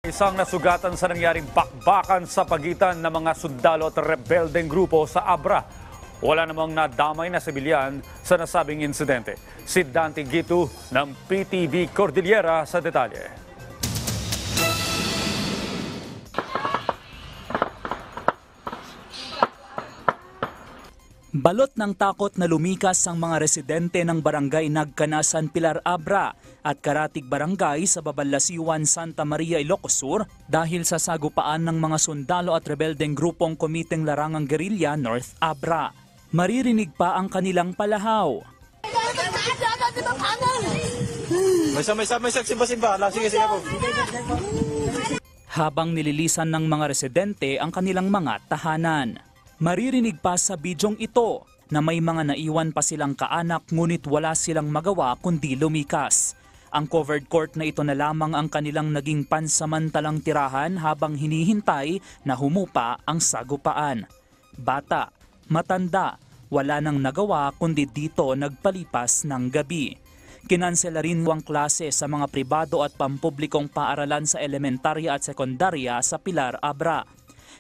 Isang nasugatan sa nangyaring bakbakan sa pagitan ng mga sundalo at rebeldeng grupo sa Abra. Wala namang nadamay na sibilyan sa nasabing insidente. Si Dante Gitu ng PTV Cordillera sa detalye. Balot ng takot na lumikas ang mga residente ng barangay Nagkanasan, Pilar Abra at Karatig Barangay sa Babalasiwan, Santa Maria, Ilocos Sur dahil sa sagupaan ng mga sundalo at rebeldeng grupong Komiteng Larangang Guerrilla North Abra. Maririnig pa ang kanilang palahaw. May simba. Sige po. Habang nililisan ng mga residente ang kanilang mga tahanan. Maririnig pa sa bidyong ito na may mga naiwan pa silang kaanak ngunit wala silang magawa kundi lumikas. Ang covered court na ito na lamang ang kanilang naging pansamantalang tirahan habang hinihintay na humupa ang sagupaan. Bata, matanda, wala nang nagawa kundi dito nagpalipas ng gabi. Kinansela rin ang klase sa mga pribado at pampublikong paaralan sa elementarya at sekundarya sa Pilar Abra.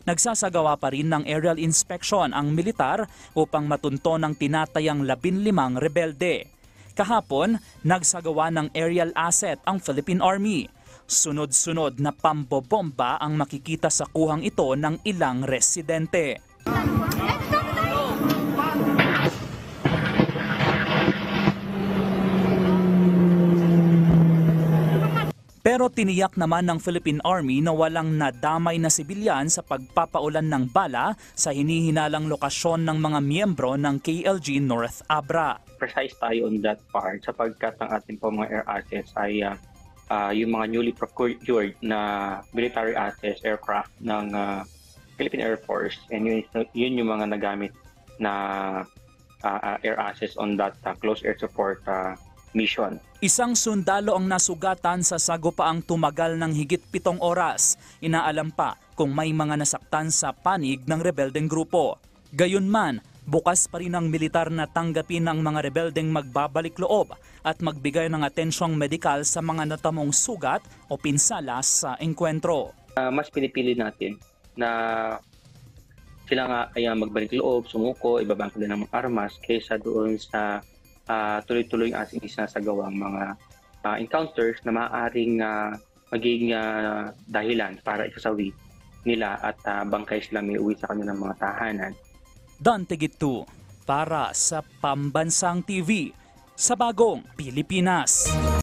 Nagsasagawa pa rin ng aerial inspection ang militar upang matunto ng tinatayang 15 rebelde. Kahapon, nagsagawa ng aerial asset ang Philippine Army. Sunod-sunod na pambobomba ang makikita sa kuhang ito ng ilang residente. Pero tiniyak naman ng Philippine Army na walang nadamay na sibilyan sa pagpapaulan ng bala sa hinihinalang lokasyon ng mga miyembro ng KLG North Abra. Precise tayo on that part sapagkat ang ating po mga air assets ay yung mga newly procured na military assets aircraft ng Philippine Air Force, and yun yung mga nagamit na air assets on that close air support mission. Isang sundalo ang nasugatan sa sagupaang tumagal ng higit 7 oras. Inaalam pa kung may mga nasaktan sa panig ng rebeldeng grupo. Gayunman, bukas pa rin ang militar na tanggapin ang mga rebeldeng magbabalik loob at magbigay ng atensyong medikal sa mga natamong sugat o pinsala sa engkwentro. Mas pinipili natin na sila nga ay magbalik loob, sumuko, ibabangko din ng armas kaysa doon sa tuloy-tuloy ating isinasagawang mga encounters na maaaring maging dahilan para isasawi nila at bangkay sila may uwi sa kanilang mga tahanan. Dante Gitu para sa Pambansang TV sa Bagong Pilipinas.